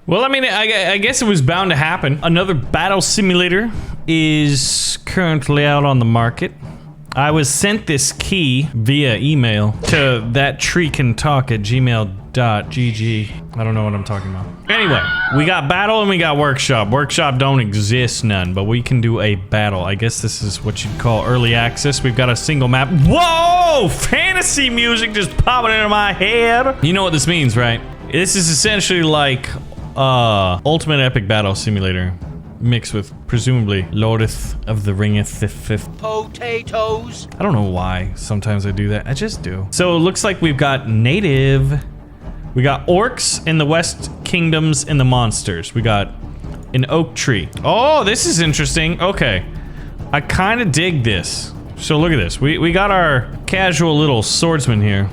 Well, I mean, I guess it was bound to happen. Another battle simulator is currently out on the market. I was sent this key via email to thattreecantalk@gmail.gg. I don't know what I'm talking about. Anyway, we got battle and we got workshop. Workshop don't exist none, but we can do a battle. I guess this is what you'd call early access. We've got a single map. Whoa! Fantasy music just popping into my head. You know what this means, right? This is essentially like Ultimate Epic Battle Simulator mixed with presumably Lordeth of the Ringeth fifth. Potatoes. I don't know why sometimes I do that. I just do. So it looks like we've got native. We got orcs in the West Kingdoms and the monsters. We got an oak tree. Oh, this is interesting. Okay. I kind of dig this. So look at this. We got our casual little swordsman here.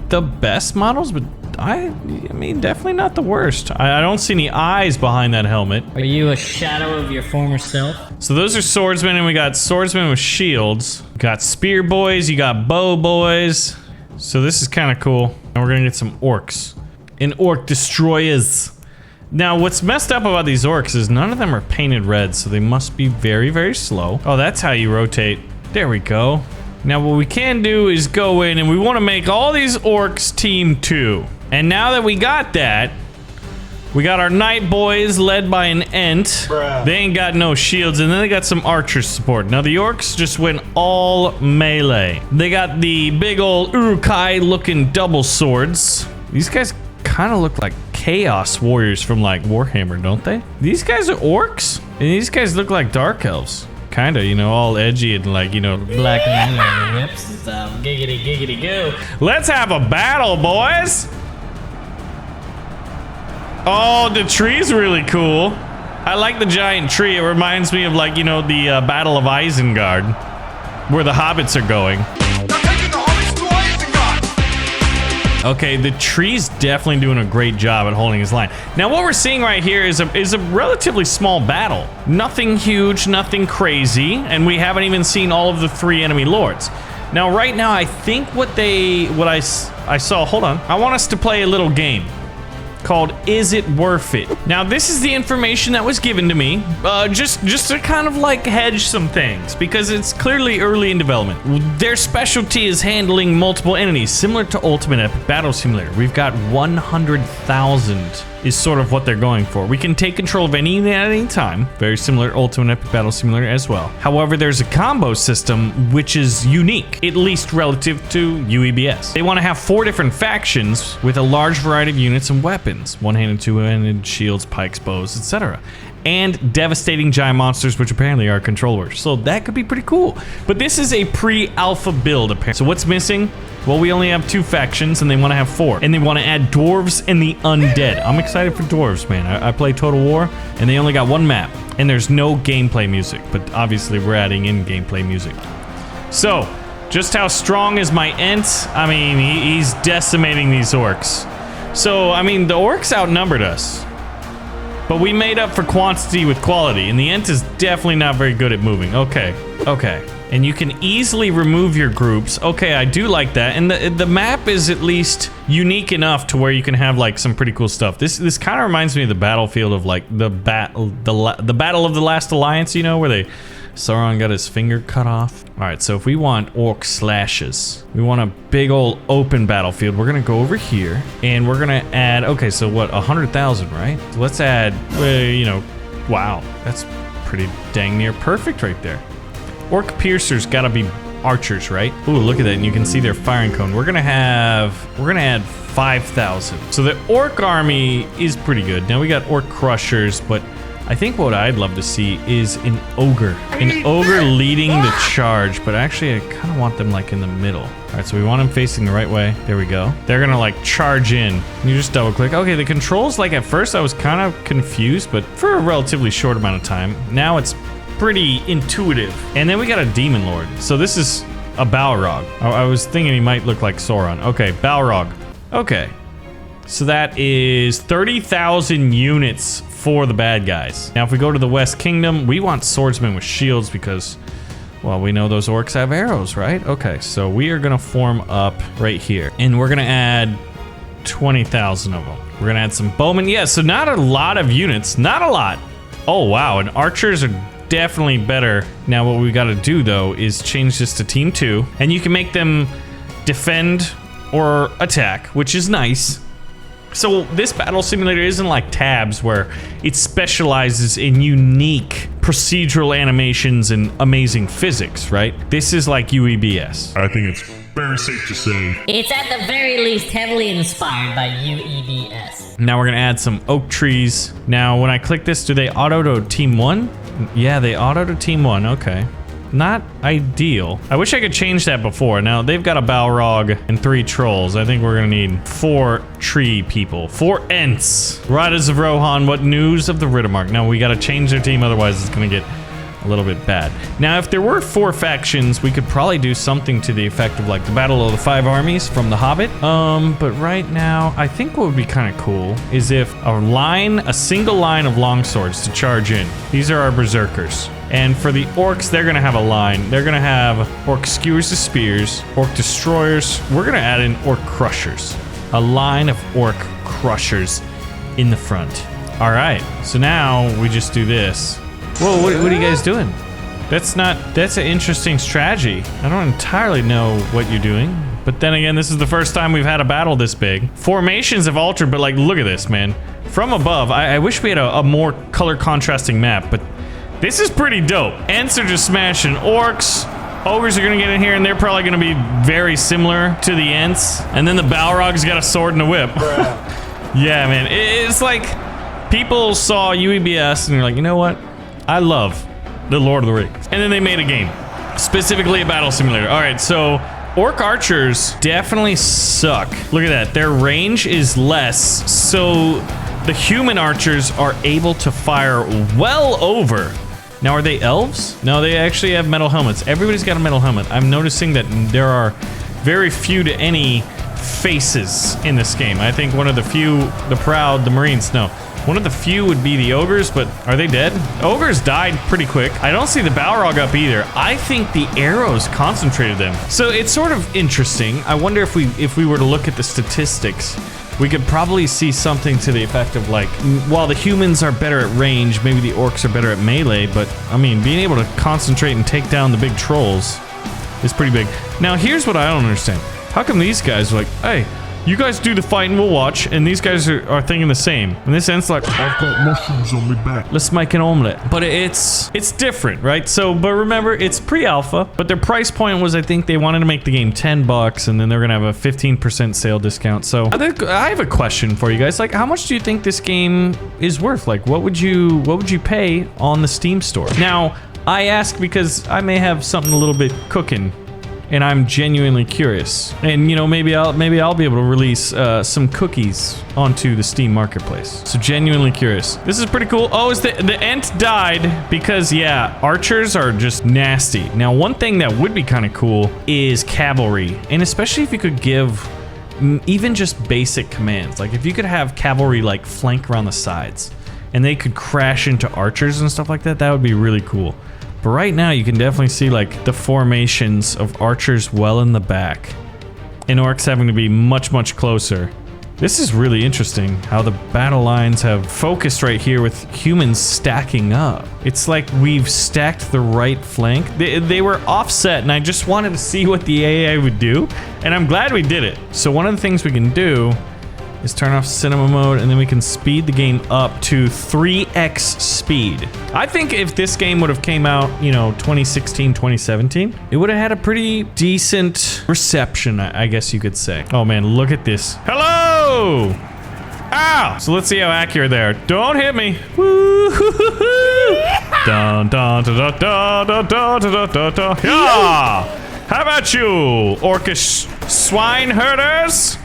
The best models, but I mean, definitely not the worst. I don't see any eyes behind that helmet. Are you a shadow of your former self? So those are swordsmen, and we got swordsmen with shields. We got spear boys, you got bow boys. So this is kind of cool. And we're gonna get some orcs. And orc destroyers. Now, what's messed up about these orcs is none of them are painted red, so they must be very, very slow. Oh, that's how you rotate. There we go. Now, what we can do is go in, and we want to make all these orcs team 2. And now that we got that, we got our knight boys led by an ent. Bruh. They ain't got no shields, and then they got some archer support. Now the orcs just went all melee. They got the big old Urukai looking double swords. These guys kind of look like chaos warriors from like Warhammer, don't they? These guys are orcs, and these guys look like dark elves. Kinda, you know, all edgy and like, you know, black and whips and stuff. Giggity, giggity, go. Let's have a battle, boys. Oh, the tree's really cool. I like the giant tree. It reminds me of like, you know, the Battle of Isengard, where the hobbits are going. Okay, the tree's definitely doing a great job at holding his line. Now, what we're seeing right here is a relatively small battle. Nothing huge, nothing crazy, and we haven't even seen all of the 3 enemy lords. Now, right now, I think what I saw, hold on. I want us to play a little game called Is It Worth It? Now, this is the information that was given to me, just to kind of like hedge some things, because it's clearly early in development. Their specialty is handling multiple entities, similar to Ultimate Epic Battle Simulator. We've got 100,000 is sort of what they're going for. We can take control of any at any time, very similar to Ultimate Epic Battle Simulator as well. However, there's a combo system which is unique, at least relative to UEBS. They want to have 4 different factions with a large variety of units and weapons, one-handed, two-handed, shields, pikes, bows, etc. And devastating giant monsters, which apparently are controllers. So that could be pretty cool. But this is a pre-alpha build, apparently. So what's missing? Well, we only have 2 factions, and they want to have 4. And they want to add dwarves and the undead. I'm excited for dwarves, man. I play Total War, and they only got 1 map. And there's no gameplay music. But obviously, we're adding in gameplay music. So, just how strong is my ent? I mean, he's decimating these orcs. So, I mean, the orcs outnumbered us. But we made up for quantity with quality, and the ent is definitely not very good at moving. Okay, okay. And you can easily remove your groups. Okay, I do like that. And the map is at least unique enough to where you can have like some pretty cool stuff. This kind of reminds me of the battlefield of like the Battle of the Last Alliance, you know, where Sauron got his finger cut off. All right, so if we want orc slashes, we want a big old open battlefield. We're gonna go over here and we're gonna add, okay, so what, 100,000, right? So let's add, you know, wow, that's pretty dang near perfect right there. Orc piercers gotta be archers, right? Ooh, look at that, and you can see their firing cone. We're gonna add 5,000. So the orc army is pretty good. Now we got orc crushers, but I think what I'd love to see is an ogre. An ogre leading the charge, but actually I kind of want them like in the middle. All right, so we want them facing the right way. There we go. They're gonna like charge in. You just double click. Okay, the controls, like at first I was kind of confused, but for a relatively short amount of time, now it's pretty intuitive. And then we got a demon lord. So this is a Balrog. I was thinking he might look like Sauron. Okay, Balrog. Okay. So that is 30,000 units for the bad guys. Now, if we go to the West Kingdom, we want swordsmen with shields because, well, we know those orcs have arrows, right? Okay, so we are gonna form up right here. And we're gonna add 20,000 of them. We're gonna add some bowmen. Yeah, so not a lot of units. Not a lot. Oh, wow. And archers are definitely better. Now, what we gotta do, though, is change this to Team 2. And you can make them defend or attack, which is nice. So this battle simulator isn't like Tabs, where it specializes in unique procedural animations and amazing physics, right? This is like UEBS. I think it's very safe to say It's at the very least heavily inspired by UEBS. Now we're gonna add some oak trees. Now, when I click this, do they auto to Team 1? Yeah, they auto to Team 1, okay. Not ideal. I wish I could change that before. Now, they've got a Balrog and 3 trolls. I think we're gonna need 4 tree people. 4 Ents. Riders of Rohan, what news of the Riddermark? Now, we gotta change their team, otherwise it's gonna get a little bit bad. Now, if there were 4 factions, we could probably do something to the effect of like the Battle of the 5 Armies from The Hobbit. But right now, I think what would be kind of cool is if a single line of longswords to charge in. These are our berserkers. And for the orcs, they're gonna have a line. They're gonna have orc skewers to spears, orc destroyers. We're gonna add in orc crushers. A line of orc crushers in the front. All right, so now we just do this. Whoa, what are you guys doing? That's an interesting strategy. I don't entirely know what you're doing. But then again, this is the first time we've had a battle this big. Formations have altered, but like, look at this, man. From above, I wish we had a more color contrasting map, but this is pretty dope. Ents are just smashing orcs. Ogres are gonna get in here, and they're probably gonna be very similar to the Ents. And then the Balrog's got a sword and a whip. Yeah, man, it's like people saw UEBS and they're like, you know what? I love the Lord of the Rings. And then they made a game, specifically a battle simulator. All right, so orc archers definitely suck. Look at that, their range is less, so the human archers are able to fire well over. Now, are they elves? No, they actually have metal helmets. Everybody's got a metal helmet. I'm noticing that there are very few to any faces in this game. I think one of the few, the proud, the Marines, no. One of the few would be the ogres, but are they dead? Ogres died pretty quick. I don't see the Balrog up either. I think the arrows concentrated them. So it's sort of interesting. I wonder if we were to look at the statistics, we could probably see something to the effect of like, while the humans are better at range, maybe the orcs are better at melee, but I mean, being able to concentrate and take down the big trolls is pretty big. Now, here's what I don't understand. How come these guys are like, hey, you guys do the fight and we'll watch, and these guys are thinking the same. And this ends like, I've got mushrooms on my back. Let's make an omelet. But it's different, right? So, but remember, it's pre-alpha, but their price point was, I think they wanted to make the game $10, and then they're gonna have a 15% sale discount. So I have a question for you guys. Like, how much do you think this game is worth? Like, what would you pay on the Steam store? Now, I ask because I may have something a little bit cooking, and I'm genuinely curious. And you know, maybe I'll be able to release some cookies onto the Steam marketplace. So genuinely curious. This is pretty cool. Oh, the Ent died because, yeah, archers are just nasty. Now, one thing that would be kind of cool is cavalry, and especially if you could give even just basic commands. Like if you could have cavalry like flank around the sides, and they could crash into archers and stuff like that. That would be really cool. But right now, you can definitely see like the formations of archers well in the back, and orcs having to be much, much closer. This is really interesting how the battle lines have focused right here with humans stacking up. It's like we've stacked the right flank. They were offset, and I just wanted to see what the AI would do, and I'm glad we did it. So one of the things we can do is turn off cinema mode, and then we can speed the game up to 3x speed. I think if this game would have came out, you know, 2016, 2017, it would have had a pretty decent reception, I guess you could say. Oh man, look at this. Hello! Ow! So let's see how accurate they are. Don't hit me. Woo! Dun dun dun dun dun dun dun dun dun. Yeah! How about you, orcish swine herders?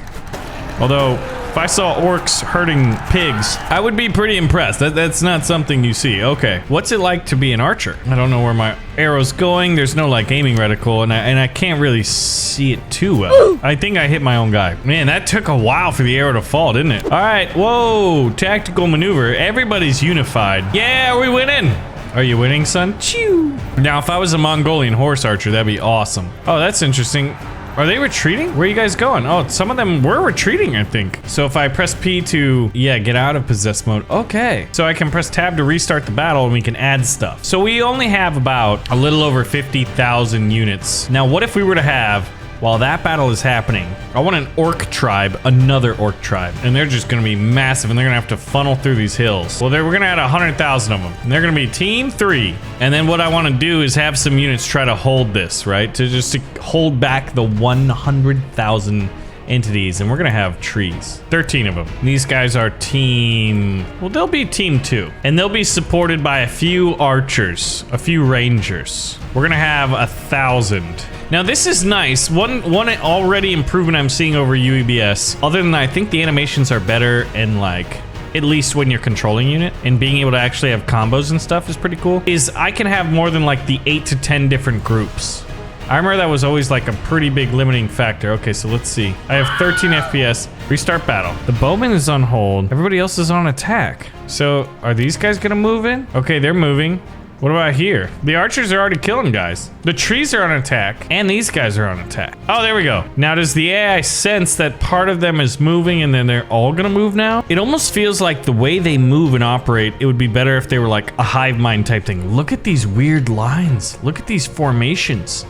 Although, if I saw orcs herding pigs, I would be pretty impressed. That's not something you see. Okay, what's it like to be an archer? I don't know where my arrow's going. There's no like aiming reticle, and I can't really see it too well. Ooh. I think I hit my own guy. Man, that took a while for the arrow to fall, didn't it? All right, whoa, tactical maneuver. Everybody's unified. Yeah, we winning. Are you winning, son? Chew. Now, if I was a Mongolian horse archer, that'd be awesome. Oh, that's interesting. Are they retreating? Where are you guys going? Oh, some of them were retreating, I think. So if I press P to, yeah, get out of possess mode. Okay. So I can press tab to restart the battle and we can add stuff. So we only have about a little over 50,000 units. Now, what if we were to have, while that battle is happening, I want an orc tribe, another orc tribe, and they're just gonna be massive and they're gonna have to funnel through these hills. Well, we're gonna add 100,000 of them and they're gonna be team 3. And then what I wanna do is have some units try to hold this, right? To hold back the 100,000 entities, and we're gonna have trees, 13 of them. These guys are team, well, they'll be team 2, and they'll be supported by a few archers, a few rangers. We're gonna have 1,000. Now this is nice. One already improvement I'm seeing over UEBS, other than that, I think the animations are better, and like, at least when you're controlling unit and being able to actually have combos and stuff is pretty cool, is I can have more than like the 8 to 10 different groups. I remember that was always like a pretty big limiting factor. Okay, so let's see. I have 13 FPS. Restart battle. The bowman is on hold. Everybody else is on attack. So are these guys gonna move in? Okay, they're moving. What about here? The archers are already killing guys. The trees are on attack, and these guys are on attack. Oh, there we go. Now, does the AI sense that part of them is moving and then they're all gonna move now? It almost feels like the way they move and operate, it would be better if they were like a hive mind type thing. Look at these weird lines. Look at these formations.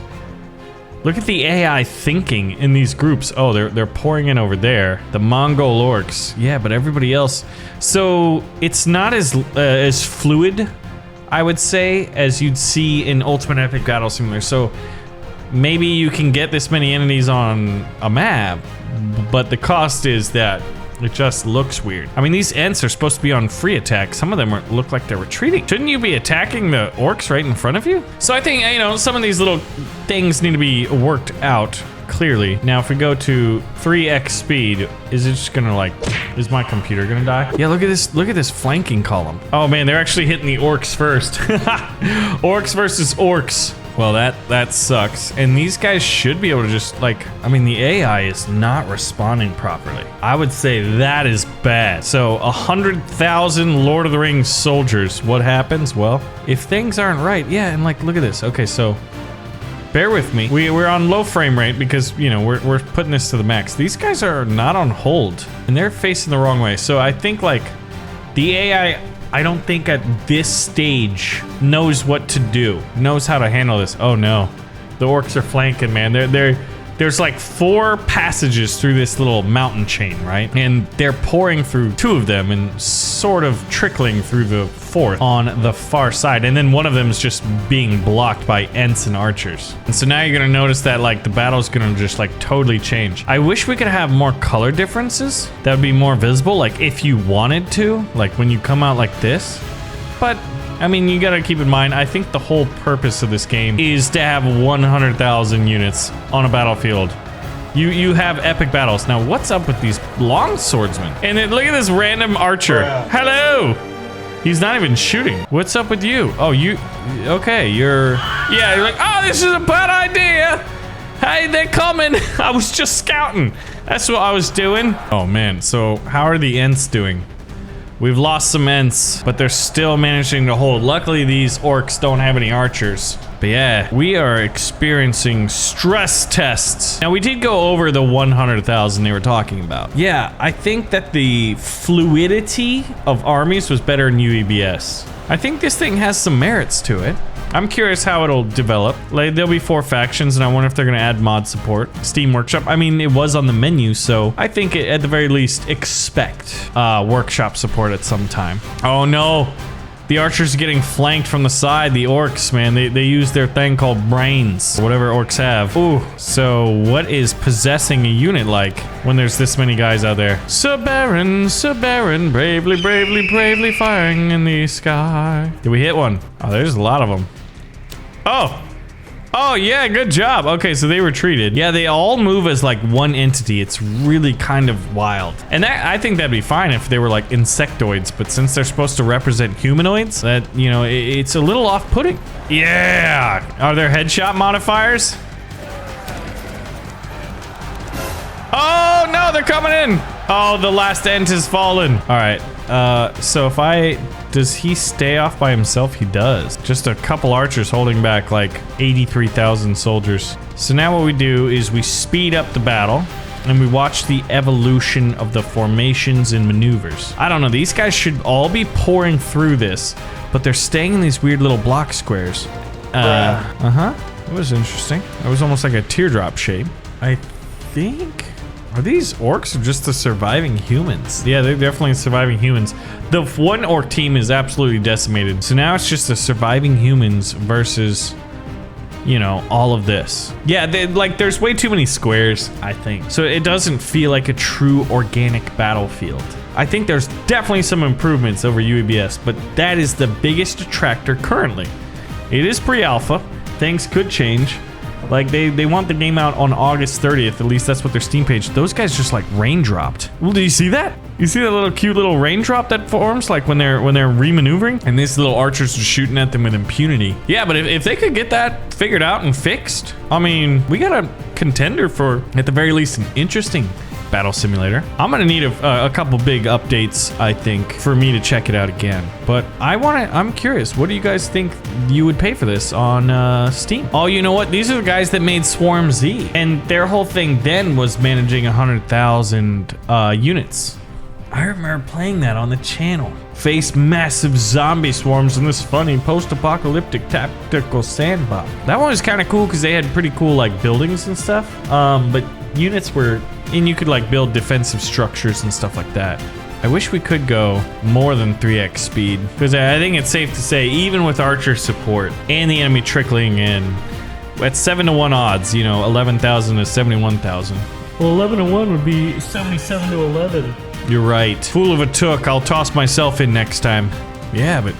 Look at the AI thinking in these groups. Oh, they're pouring in over there. The Mongol orcs. Yeah, but everybody else. So it's not as fluid, I would say, as you'd see in Ultimate Epic Battle Simulator. So maybe you can get this many entities on a map, but the cost is that it just looks weird. I mean, these Ents are supposed to be on free attack. Some of them look like they're retreating. Shouldn't you be attacking the orcs right in front of you? So I think, you know, some of these little things need to be worked out clearly. Now, if we go to 3x speed, is it just gonna like, is my computer gonna die? Yeah, look at this flanking column. Oh man, they're actually hitting the orcs first. Orcs versus orcs. Well, that sucks. And these guys should be able to just like, I mean, the AI is not responding properly. I would say that is bad. So 100,000 Lord of the Rings soldiers. What happens? Well, if things aren't right, yeah, and like, look at this. Okay, so bear with me. We're on low frame rate because, you know, we're putting this to the max. These guys are not on hold and they're facing the wrong way. So I think like the AI, I don't think at this stage knows what to do, knows how to handle this. Oh no, the orcs are flanking, man. There's like 4 passages through this little mountain chain, right? And they're pouring through 2 of them and sort of trickling through the 4th on the far side. And then one of them is just being blocked by Ents and archers. And so now you're gonna notice that like the battle's gonna just like totally change. I wish we could have more color differences that would be more visible, like if you wanted to, like when you come out like this. But I mean, you gotta keep in mind, I think the whole purpose of this game is to have 100,000 units on a battlefield. You have epic battles. Now, what's up with these long swordsmen? And then look at this random archer. Hello! He's not even shooting. What's up with you? Oh, okay, you're like, oh, this is a bad idea. Hey, they're coming. I was just scouting. That's what I was doing. Oh man, so how are the Ents doing? We've lost some Ents, but they're still managing to hold. Luckily, these orcs don't have any archers. But yeah, we are experiencing stress tests. Now, we did go over the 100,000 they were talking about. Yeah, I think that the fluidity of armies was better in UEBS. I think this thing has some merits to it. I'm curious how it'll develop. Like, there'll be 4 factions, and I wonder if they're gonna add mod support. Steam Workshop, I mean, it was on the menu, so I think at the very least, expect workshop support at some time. Oh no, the archers are getting flanked from the side. The orcs, man, they use their thing called brains, or whatever orcs have. Ooh, so what is possessing a unit like when there's this many guys out there? Sir Baron, bravely, bravely, bravely firing in the sky. Did we hit one? Oh, there's a lot of them. Oh, yeah, good job. Okay, so they retreated. Yeah, they all move as like one entity. It's really kind of wild. And I think that'd be fine if they were like insectoids, but since they're supposed to represent humanoids, that, you know, it's a little off-putting. Yeah! Are there headshot modifiers? Oh, no, they're coming in. Oh, the last Ent has fallen. All right. So if does he stay off by himself? He does. Just a couple archers holding back like 83,000 soldiers. So now what we do is we speed up the battle and we watch the evolution of the formations and maneuvers. I don't know, these guys should all be pouring through this, but they're staying in these weird little block squares. It was interesting. It was almost like a teardrop shape. I think... Are these orcs or just the surviving humans? Yeah, they're definitely surviving humans. The one orc team is absolutely decimated. So now it's just the surviving humans versus, you know, all of this. Yeah, there's way too many squares, I think. So it doesn't feel like a true organic battlefield. I think there's definitely some improvements over UEBS, but that is the biggest detractor currently. It is pre-alpha. Things could change. Like, they want the game out on August 30th. At least that's what their Steam page. Those guys just, like, raindropped. Well, do you see that? You see that little cute little raindrop that forms, like, when they're remaneuvering? And these little archers are shooting at them with impunity. Yeah, but if they could get that figured out and fixed, I mean, we got a contender for, at the very least, an interesting battle simulator. I'm gonna need a couple big updates, I think, for me to check it out again. But I'm curious, what do you guys think you would pay for this on Steam? Oh, you know what? These are the guys that made Swarm Z, and their whole thing then was managing 100,000 units. I remember playing that on the channel. Face massive zombie swarms in this funny post-apocalyptic tactical sandbox. That one was kind of cool because they had pretty cool like buildings and stuff. But units were, and you could like build defensive structures and stuff like that. I wish we could go more than 3x speed, because I think it's safe to say, even with archer support and the enemy trickling in, at 7-to-1 odds, you know, 11,000 to 71,000. Well, 11 to 1 would be 77 to 11. You're right. Fool of a took. I'll toss myself in next time. Yeah, but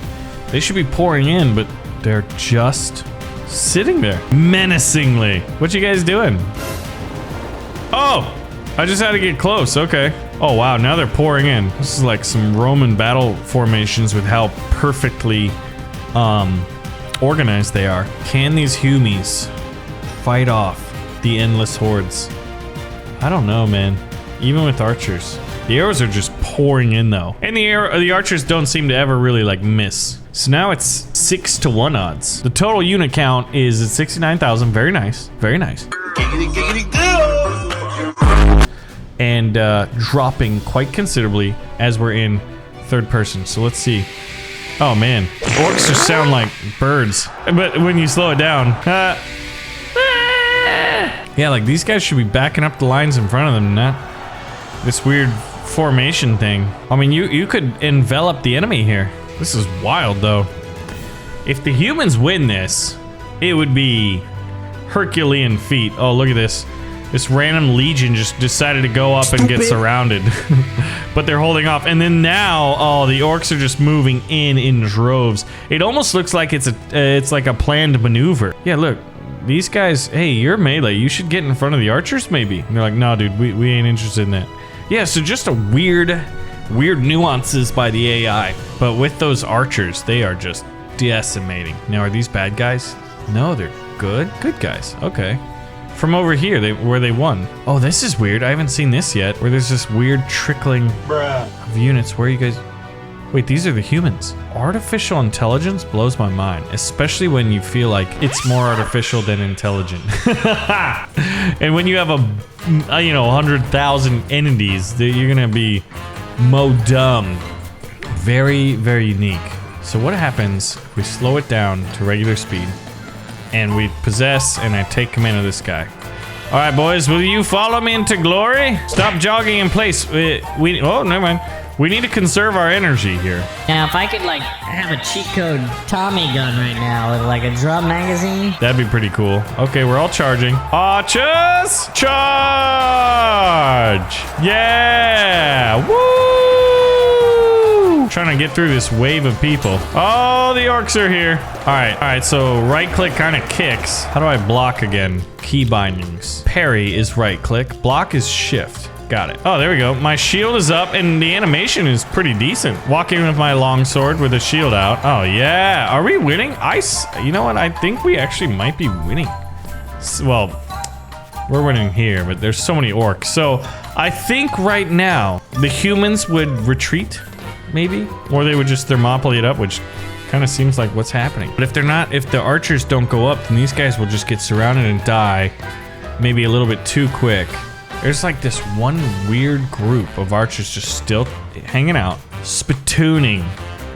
they should be pouring in, but they're just sitting there menacingly. What you guys doing? Oh, I just had to get close. Okay. Oh, wow. Now they're pouring in. This is like some Roman battle formations with how perfectly organized they are. Can these humies fight off the endless hordes? I don't know, man. Even with archers. The arrows are just pouring in, though. And the archers don't seem to ever really, like, miss. So now it's 6-to-1 odds. The total unit count is at 69,000. Very nice. Very nice. And dropping quite considerably as we're in third person. So let's see. Oh, man. Orcs just sound like birds. But when you slow it down... yeah, like, these guys should be backing up the lines in front of them, not this weird formation thing. I mean, you could envelop the enemy here. This is wild, though. If the humans win this, it would be Herculean feat. Oh, look at this. This random legion just decided to go up and get surrounded. But they're holding off. And then now, oh, the orcs are just moving in droves. It almost looks like it's like a planned maneuver. Yeah, look. These guys, hey, you're melee. You should get in front of the archers, maybe. And they're like, no, dude, we ain't interested in that. Yeah, so just a weird nuances by the AI. But with those archers, they are just decimating. Now, are these bad guys? No, they're good guys. Okay. From over here, where they won. Oh, this is weird. I haven't seen this yet. Where there's this weird trickling of units. Where are you guys? Wait, these are the humans. Artificial intelligence blows my mind, especially when you feel like it's more artificial than intelligent. And when you have a, you know, 100,000 entities, you're gonna be dumb. Very, very unique. So what happens if we slow it down to regular speed and we possess and I take command of this guy? All right, boys, will you follow me into glory? Stop jogging in place. Oh, never mind. We need to conserve our energy here. Now, if I could, like, have a cheat code Tommy gun right now with, like, a drum magazine. That'd be pretty cool. Okay, we're all charging. Archers, charge! Yeah! Woo! Trying to get through this wave of people. Oh, the orcs are here. All right, so right click kind of kicks. How do I block again? Key bindings. Parry is right click. Block is shift. Got it. Oh, there we go. My shield is up and the animation is pretty decent. Walking with my longsword with a shield out. Oh, yeah. Are we winning? You know what? I think we actually might be winning. Well, we're winning here, but there's so many orcs. So I think right now the humans would retreat maybe? Or they would just thermopylae it up, which kind of seems like what's happening. But if they're not, if the archers don't go up, then these guys will just get surrounded and die maybe a little bit too quick. There's like this one weird group of archers just still hanging out, spitooning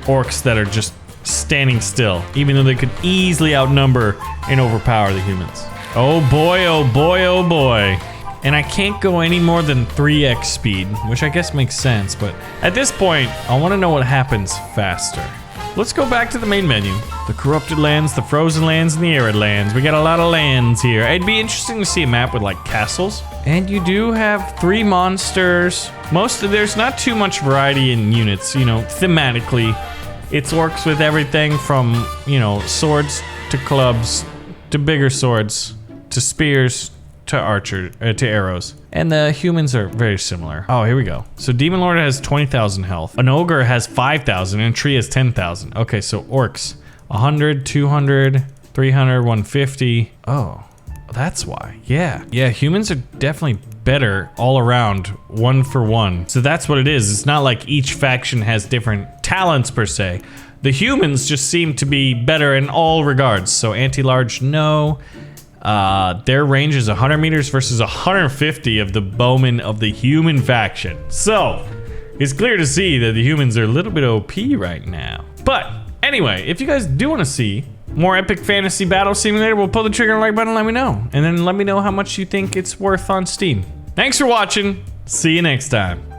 orcs that are just standing still, even though they could easily outnumber and overpower the humans. Oh boy, oh boy, oh boy. And I can't go any more than 3x speed, which I guess makes sense, but at this point, I want to know what happens faster. Let's go back to the main menu. The corrupted lands, the frozen lands, and the arid lands. We got a lot of lands here. It'd be interesting to see a map with like castles. And you do have 3 monsters. There's not too much variety in units, you know, thematically. It's orcs with everything from, you know, swords to clubs to bigger swords to spears to arrows. And the humans are very similar. Oh, here we go. So Demon Lord has 20,000 health. An ogre has 5,000 and a tree has 10,000. Okay, so orcs 100, 200, 300, 150. Oh, that's why. Yeah, humans are definitely better all around, 1 for 1. So that's what it is. It's not like each faction has different talents per se. The humans just seem to be better in all regards. So anti-large, no. Their range is 100 meters versus 150 of the bowmen of the human faction. So it's clear to see that the humans are a little bit OP right now. But anyway, if you guys do want to see more epic fantasy battle simulator, we'll pull the trigger on the like button and let me know. And then let me know how much you think it's worth on Steam. Thanks for watching. See you next time.